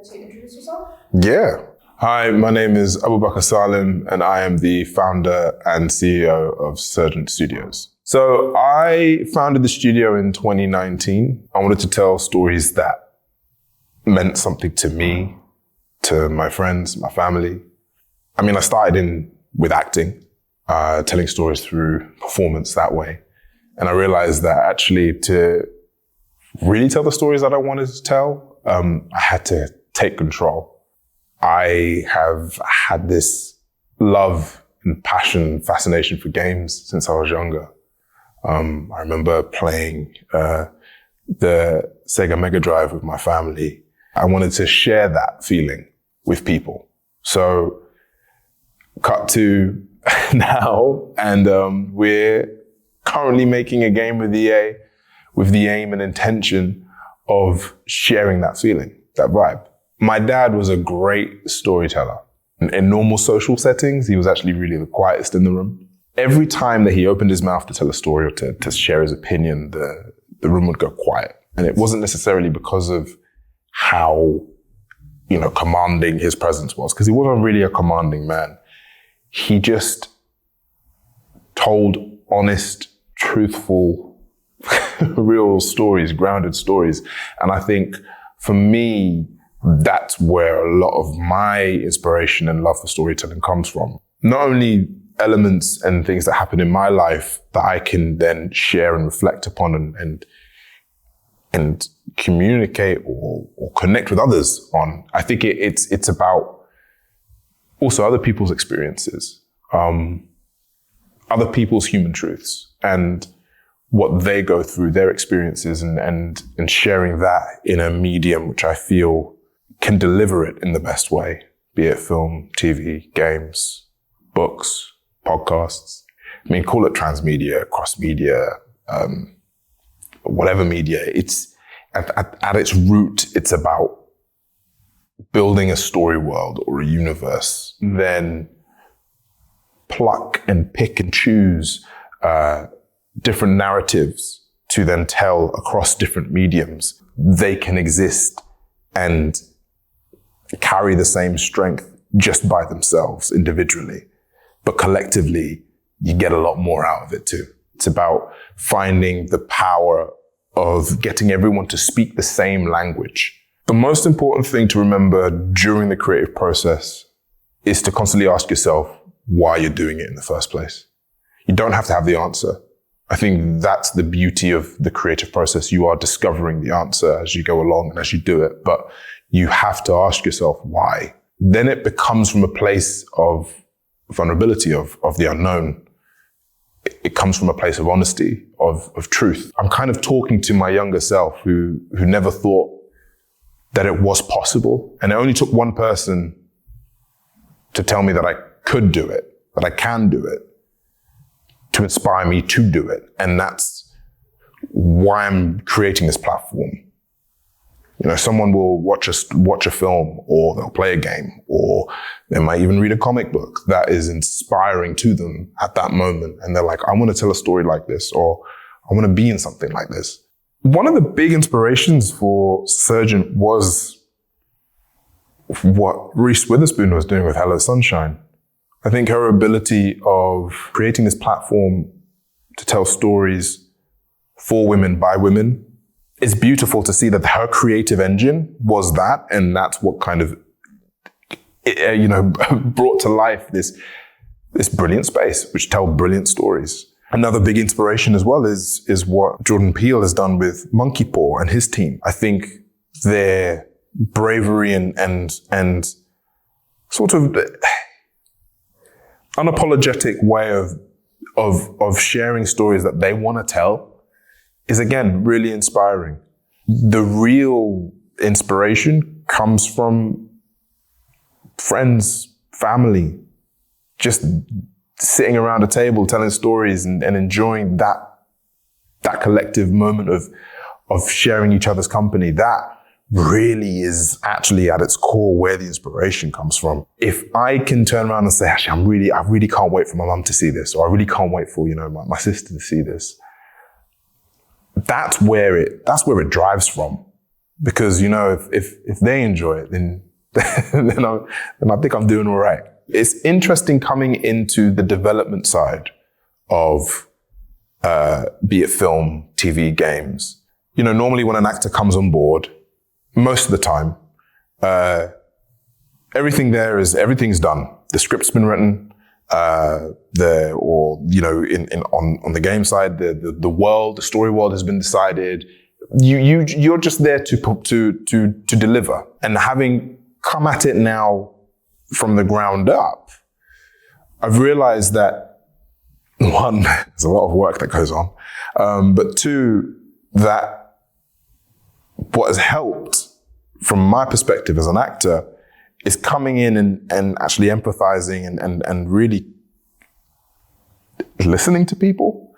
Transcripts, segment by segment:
to introduce yourself? Yeah. Hi, my name is Abubakar Salim, and I am the founder and CEO of Surgent Studios. So I founded the studio in 2019. I wanted to tell stories that meant something to me, to my friends, my family. I mean, I started with acting, telling stories through performance that way. And I realized that actually to really tell the stories that I wanted to tell, I had to take control. I have had this love and passion, fascination for games since I was younger. I remember playing the Sega Mega Drive with my family. I wanted to share that feeling with people. So cut to now, and we're currently making a game with EA with the aim and intention of sharing that feeling, that vibe. My dad was a great storyteller. In normal social settings, he was actually really the quietest in the room. Every time that he opened his mouth to tell a story or to share his opinion, the room would go quiet. And it wasn't necessarily because of how, commanding his presence was, because he wasn't really a commanding man. He just told honest, truthful, real stories, grounded stories. And I think for me, that's where a lot of my inspiration and love for storytelling comes from. Not only elements and things that happen in my life that I can then share and reflect upon and communicate or connect with others on. I think it's about also other people's experiences, other people's human truths, and what they go through, their experiences, and sharing that in a medium which I feel can deliver it in the best way, be it film, TV, games, books, podcasts. I mean, call it transmedia, cross-media, whatever media. It's at its root, it's about building a story world or a universe, then pluck and pick and choose different narratives to then tell across different mediums. They can exist and carry the same strength just by themselves individually, but collectively you get a lot more out of it too. It's about finding the power of getting everyone to speak the same language. The most important thing to remember during the creative process is to constantly ask yourself why you're doing it in the first place. You don't have to have the answer. I think that's the beauty of the creative process. You are discovering the answer as you go along and as you do it, but you have to ask yourself why. Then it becomes from a place of vulnerability, of the unknown. It comes from a place of honesty, of truth. I'm kind of talking to my younger self who never thought that it was possible. And it only took one person to tell me that I could do it, that I can do it, to inspire me to do it. And that's why I'm creating this platform. Someone will watch a film, or they'll play a game, or they might even read a comic book that is inspiring to them at that moment. And they're like, I want to tell a story like this, or I want to be in something like this. One of the big inspirations for Surgent was what Reese Witherspoon was doing with Hello Sunshine. I think her ability of creating this platform to tell stories for women by women, it's beautiful to see that her creative engine was that, and that's what kind of, brought to life this brilliant space, which tell brilliant stories. Another big inspiration as well is what Jordan Peele has done with Monkey Paw and his team. I think their bravery and sort of unapologetic way of sharing stories that they want to tell is, again, really inspiring. The real inspiration comes from friends, family, just sitting around a table telling stories and enjoying that collective moment of sharing each other's company. That really is actually at its core where the inspiration comes from. If I can turn around and say, actually, I really can't wait for my mum to see this, or I really can't wait for, my sister to see this. That's where it drives from. because, you know, if they enjoy it, then then I think I'm doing all right. It's interesting coming into the development side of, be it film, TV, games. You know, normally when an actor comes on board, most of the time, everything's done. The script's been written, on the game side, the world, the story world has been decided. You're just there to deliver. And having come at it now from the ground up, I've realized that, one, there's a lot of work that goes on, but two, that what has helped from my perspective as an actor is coming in and actually empathizing and really listening to people.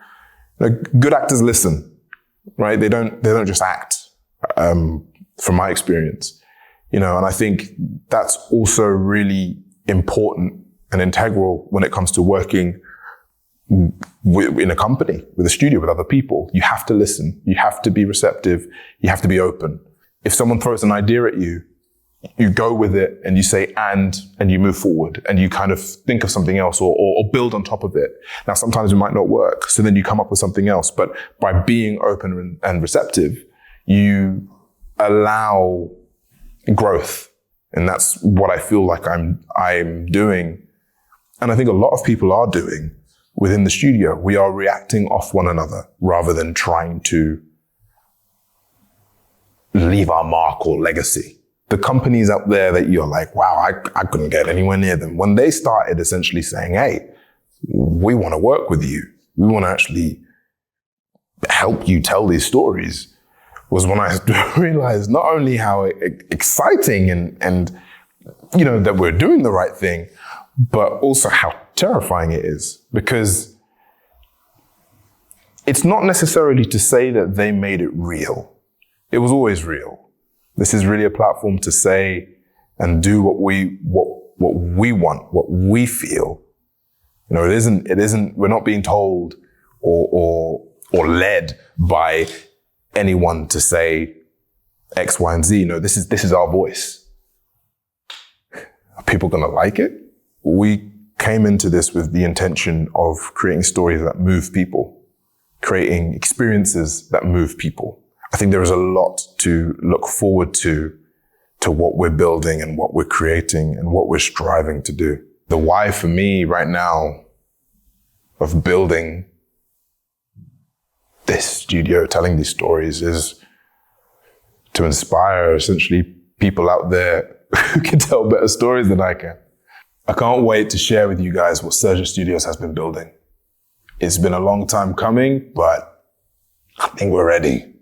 You know, good actors listen, right? They don't just act, from my experience, you know, and I think that's also really important and integral when it comes to working in a company, with a studio, with other people. You have to listen. You have to be receptive. You have to be open. If someone throws an idea at you, you go with it and you say, and you move forward and you kind of think of something else or build on top of it. Now, sometimes it might not work. So then you come up with something else. But by being open and receptive, you allow growth. And that's what I feel like I'm doing. And I think a lot of people are doing within the studio. We are reacting off one another rather than trying to leave our mark or legacy. The companies out there that you're like, wow, I couldn't get anywhere near them. When they started essentially saying, hey, we want to work with you. We want to actually help you tell these stories, was when I realized not only how exciting and you know, that we're doing the right thing, but also how terrifying it is. Because it's not necessarily to say that they made it real. It was always real. This is really a platform to say and do what we want, what we feel. You know, it isn't, we're not being told or led by anyone to say X, Y, and Z. No, this is our voice. Are people gonna like it? We came into this with the intention of creating stories that move people, creating experiences that move people. I think there is a lot to look forward to what we're building and what we're creating and what we're striving to do. The why for me right now of building this studio, telling these stories, is to inspire essentially people out there who can tell better stories than I can. I can't wait to share with you guys what Surgent Studios has been building. It's been a long time coming, but I think we're ready.